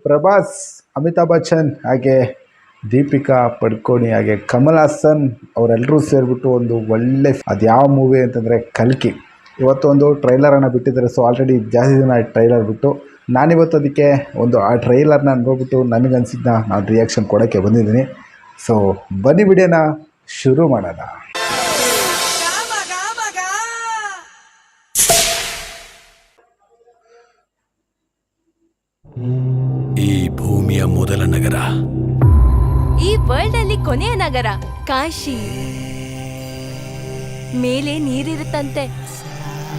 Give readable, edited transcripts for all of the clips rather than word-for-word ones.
ಪ್ರಭಾಸ್, ಅಮಿತಾಬ್ ಬಚ್ಚನ್ ಹಾಗೆ ದೀಪಿಕಾ ಪಡುಕೋಣೆ ಹಾಗೆ ಕಮಲ್ ಹಾಸನ್ ಅವರೆಲ್ಲರೂ ಸೇರಿಬಿಟ್ಟು ಒಂದು ಒಳ್ಳೆ, ಅದು ಯಾವ ಮೂವಿ ಅಂತಂದರೆ ಕಲ್ಕಿ. ಇವತ್ತು ಒಂದು ಟ್ರೈಲರನ್ನು ಬಿಟ್ಟಿದ್ದಾರೆ. ಸೊ ಆಲ್ರೆಡಿ ಜಾಸ್ತಿ ದಿನ ಟ್ರೈಲರ್ ಬಿಟ್ಟು ನಾನಿವತ್ತು ಅದಕ್ಕೆ ಒಂದು ಆ ಟ್ರೈಲರ್ನ ನೋಡ್ಬಿಟ್ಟು ನನಗನ್ಸಿದ್ದನ್ನ ನಾನು ರಿಯಾಕ್ಷನ್ ಕೊಡೋಕ್ಕೆ ಬಂದಿದ್ದೀನಿ. ಸೊ ಬನ್ನಿ ವಿಡಿಯೋನ ಶುರು ಮಾಡೋಣ. ಈ ಭೂಮಿಯ ಮೊದಲ ನಗರ, ಈ ವರ್ಲ್ಡ್ ಅಲ್ಲಿ ಕೊನೆಯ ನಗರ ಕಾಶಿ. ಮೇಲೆ ನೀರಿರುತ್ತಂತೆ.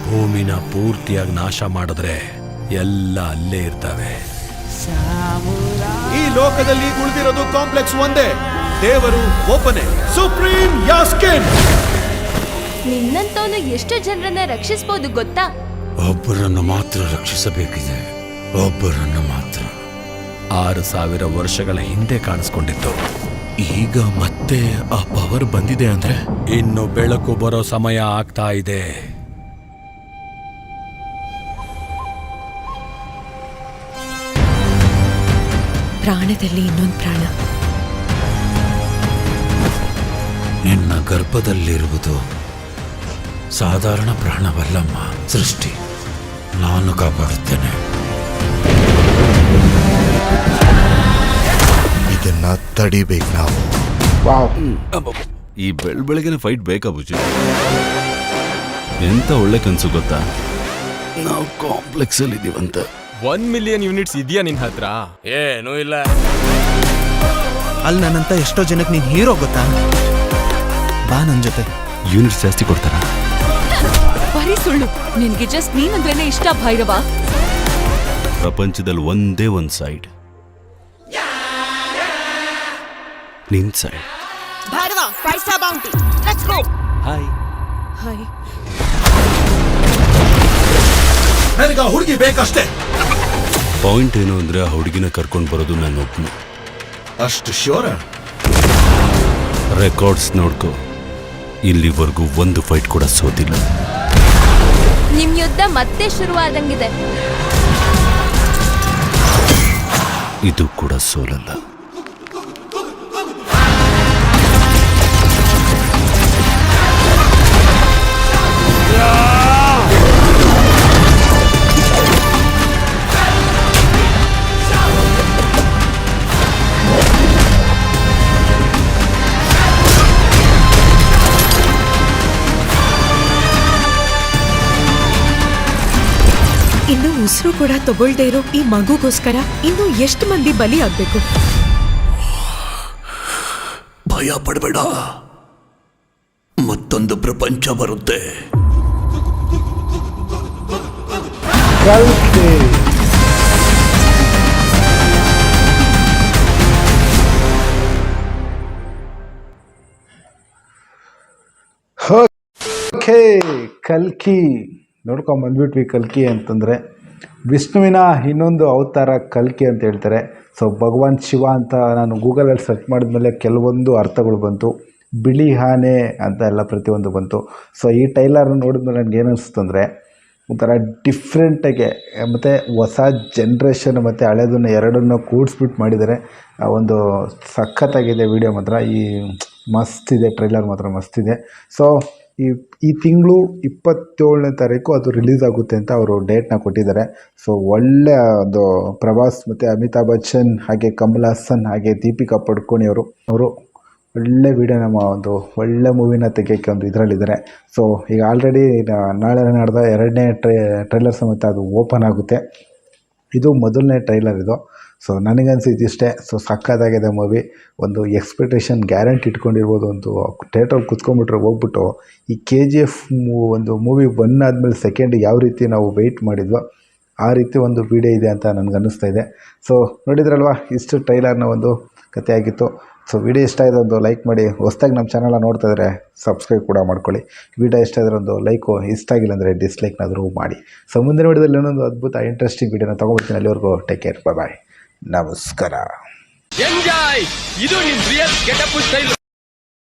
ಭೂಮಿನ ಪೂರ್ತಿಯಾಗಿ ನಾಶ ಮಾಡಿದ್ರೆ ಎಲ್ಲ ಅಲ್ಲೇ ಇರ್ತವೆ. ಈ ಲೋಕದಲ್ಲಿ ಉಳಿದಿರೋದು ಕಾಂಪ್ಲೆಕ್ಸ್ ಒಂದೇ, ದೇವರು ಒಬ್ಬನೇ, ಸುಪ್ರೀಂ ಯಾಸ್ಕಿನ್. ನಿನ್ನಂತವನು ಎಷ್ಟು ಜನರನ್ನ ರಕ್ಷಿಸಬಹುದು ಗೊತ್ತಾ? ಒಬ್ಬರನ್ನು ಮಾತ್ರ ರಕ್ಷಿಸಬೇಕಿದೆ, ಒಬ್ಬರನ್ನು ಮಾತ್ರ. 6000 ವರ್ಷಗಳ ಹಿಂದೆ ಕಾಣಿಸ್ಕೊಂಡಿತ್ತು. ಈಗ ಮತ್ತೆ ಆ ಪವರ್ ಬಂದಿದೆ ಅಂದ್ರೆ ಇನ್ನು ಬೆಳಕು ಬರೋ ಸಮಯ ಆಗ್ತಾ ಇದೆ. ಪ್ರಾಣದಲ್ಲಿ ಇನ್ನೊಂದು ಪ್ರಾಣ. ನಿನ್ನ ಗರ್ಭದಲ್ಲಿರುವುದು ಸಾಧಾರಣ ಪ್ರಾಣವಲ್ಲಮ್ಮ, ಸೃಷ್ಟಿ. ನಾನು ಕಾಪಾಡುತ್ತೇನೆ. ಇದನ್ನ ತಡಿಬೇಕು ನಾವು. ಈ ಬೆಳಗಿನ ಫೈಟ್ ಬೇಕಾ ಬುಜಿ? ಎಂತ ಒಳ್ಳೆ ಕನ್ಸು ಗೊತ್ತಾ? ನಾವು ಕಾಂಪ್ಲೆಕ್ಸ್ ಅಲ್ಲಿ ಇದೀವಂತ. 1 ಮಿಲಿಯನ್ ಯೂನಿಟ್ಸ್ ಇದೆಯಾ ನಿನ್ ಹತ್ರ? ಏನೂ ಇಲ್ಲ. ಅಲ್ಲಿ ನನ್ನಂತ ಎಷ್ಟೋ ಜನಕ್ಕೆ ನೀನ್ ಹೀರೋ ಗೊತ್ತಾ? ಬಾ ನನ್ ಜೊತೆ. ಯೂನಿಟ್ಸ್ ಜಾಸ್ತಿ ಕೊಡ್ತಾರ? ಬರೀ ಸುಳ್ಳು. ನಿನ್ಗೆ ಜಸ್ಟ್ ನೀನಂದ್ರೇನೆ ಇಷ್ಟ ಭೈರವ. ಪ್ರಪಂಚದಲ್ಲಿ ಒಂದೇ ಒಂದು ಸೈಡ್, ನಿನ್ side. Bhairava, price bounty. Let's go. Hi hi. ನನಗ ಹುಡುಗಿ ಬೇಕಷ್ಟೇ. ಪಾಯಿಂಟ್ ಏನು ಅಂದ್ರೆ ಆ ಹುಡುಗಿನ ಕರ್ಕೊಂಡು ಬರೋದು ನನ್ನ ಒಬ್ಬನು. ಅಷ್ಟು ಶ್ಯೂರ? ರೆಕಾರ್ಡ್ಸ್ ನೋಡ್ಕೋ, ಇಲ್ಲಿವರೆಗೂ ಒಂದು ಫೈಟ್ ಕೂಡ ಸೋತಿಲ್ಲ. ನಿಮ್ ಯುದ್ಧ ಮತ್ತೆ ಶುರುವಾದಂಗಿದೆ. ಇದು ಕೂಡ ಸೋಲಲ್ಲ. ಇನ್ನು ಉಸಿರು ಕೂಡ ತಗೊಳ್ದೇ ಇರೋ ಈ ಮಗುಗೋಸ್ಕರ ಇನ್ನು ಎಷ್ಟು ಮಂದಿ ಬಲಿ ಆಗ್ಬೇಕು? ಭಯ ಪಡಬೇಡ, ಮತ್ತೊಂದು ಪ್ರಪಂಚ ಬರುತ್ತೆ. ಓಕೆ, ಕಲ್ಕಿ ನೋಡ್ಕೊಂಬಂದ್ಬಿಟ್ವಿ. ಕಲ್ಕಿ ಅಂತಂದರೆ ವಿಷ್ಣುವಿನ ಇನ್ನೊಂದು ಅವತಾರ ಕಲ್ಕಿ ಅಂತ ಹೇಳ್ತಾರೆ. ಸೊ ಭಗವಾನ್ ಶಿವ ಅಂತ ನಾನು ಗೂಗಲಲ್ಲಿ ಸರ್ಚ್ ಮಾಡಿದ್ಮೇಲೆ ಕೆಲವೊಂದು ಅರ್ಥಗಳು ಬಂತು. ಬಿಳಿ ಆನೆ ಅಂತ ಎಲ್ಲ ಪ್ರತಿಯೊಂದು ಬಂತು. ಸೊ ಈ ಟೈಲರ್ ನೋಡಿದ್ಮೇಲೆ ನನಗೆ ಏನು ಅನಿಸ್ತಂದರೆ ಒಂಥರ ಡಿಫ್ರೆಂಟಾಗೆ ಮತ್ತು ಹೊಸ ಜನ್ರೇಷನ್ ಮತ್ತು ಹಳೆದನ್ನು ಎರಡನ್ನೂ ಕೂಡಿಸ್ಬಿಟ್ಟು ಮಾಡಿದ್ದಾರೆ. ಒಂದು ಸಖತ್ತಾಗಿದೆ ವಿಡಿಯೋ ಮಾತ್ರ. ಈ ಮಸ್ತಿದೆ, ಟ್ರೈಲರ್ ಮಾತ್ರ ಮಸ್ತಿದೆ. ಸೊ ಈ ತಿಂಗಳು 27ನೇ ತಾರೀಕು ಅದು ರಿಲೀಸ್ ಆಗುತ್ತೆ ಅಂತ ಅವರು ಡೇಟ್ನ ಕೊಟ್ಟಿದ್ದಾರೆ. ಸೊ ಒಳ್ಳೆಯ ಒಂದು ಪ್ರಭಾಸ್ ಮತ್ತು ಅಮಿತಾಬ್ ಬಚ್ಚನ್ ಹಾಗೆ ಕಮಲ್ ಹಾಸನ್ ಹಾಗೆ ದೀಪಿಕಾ ಪಡುಕೋಣೆ ಅವರು ಒಳ್ಳೆ ವಿಡಿಯೋ, ನಮ್ಮ ಒಂದು ಒಳ್ಳೆ ಮೂವಿನ ತೆಗೆಯೋಕ್ಕೆ ಒಂದು ಇದರಲ್ಲಿದ್ದಾರೆ. ಸೊ ಈಗ ಆಲ್ರೆಡಿ ನಾಳೆ ನಡೆದ 2ನೇ ಟ್ರೈಲರ್ ಸಮೇತ ಅದು ಓಪನ್ ಆಗುತ್ತೆ. ಇದು ಮೊದಲನೇ ಟ್ರೈಲರ್ ಇದು. ಸೊ ನನಗನ್ಸಿದ್ದಿಷ್ಟೇ. ಸೊ ಸಕ್ಕತ್ತಾಗಿದೆ ಮೂವಿ. ಒಂದು ಎಕ್ಸ್ಪೆಕ್ಟೇಷನ್ ಗ್ಯಾರಂಟಿ ಇಟ್ಕೊಂಡಿರ್ಬೋದು. ಒಂದು ಥಿಯೇಟ್ರಲ್ಲಿ ಕುತ್ಕೊಂಡ್ಬಿಟ್ರೆ ಹೋಗ್ಬಿಟ್ಟು ಈ KGF ಒಂದು ಮೂವಿ ಬಂದಾದ್ಮೇಲೆ ಸೆಕೆಂಡ್ ಯಾವ ರೀತಿ ನಾವು ವೆಯ್ಟ್ ಮಾಡಿದ್ವೋ ಆ ರೀತಿ ಒಂದು ವಿಡಿಯೋ ಇದೆ ಅಂತ ನನಗನ್ನಿಸ್ತಾ ಇದೆ. ಸೊ ನೋಡಿದ್ರಲ್ವ, ಇಷ್ಟು ಟ್ರೈಲರ್ನ ಒಂದು ಕಥೆ ಆಗಿತ್ತು. ಸೊ ವಿಡಿಯೋ ಇಷ್ಟ ಆಗಿದೆ ಒಂದು ಲೈಕ್ ಮಾಡಿ. ಹೊಸದಾಗಿ ನಮ್ಮ ಚಾನಲ್ನ ನೋಡ್ತಾ ಇದ್ದರೆ ಸಬ್ಸ್ಕ್ರೈಬ್ ಕೂಡ ಮಾಡ್ಕೊಳ್ಳಿ. ವಿಡಿಯೋ ಇಷ್ಟ ಇದ್ದರೆ ಒಂದು ಲೈಕು, ಇಷ್ಟ ಆಗಿಲ್ಲ ಅಂದರೆ ಡಿಸ್ಲೈಕ್ನಾದರೂ ಮಾಡಿ. ಸೊ ಮುಂದಿನ ವಿಡಿಯೋದಲ್ಲಿ ಇನ್ನೊಂದು ಅದ್ಭುತ ಇಂಟ್ರೆಸ್ಟಿಂಗ್ ವಿಡಿಯೋನ ತೊಗೊಂಡ್ಬಿಡ್ತೀನಿ. ಅಲ್ಲಿವರೆಗೂ ಟೇಕ್ ಕೇರ್, ಬಾಯ್, ನಮಸ್ಕಾರ. ಎಂಜಾಯ್. ಇದು ನಿಮ್ ರಿಯಲ್ ಗೆಟಪ್ ಸ್ಟೈಲ್.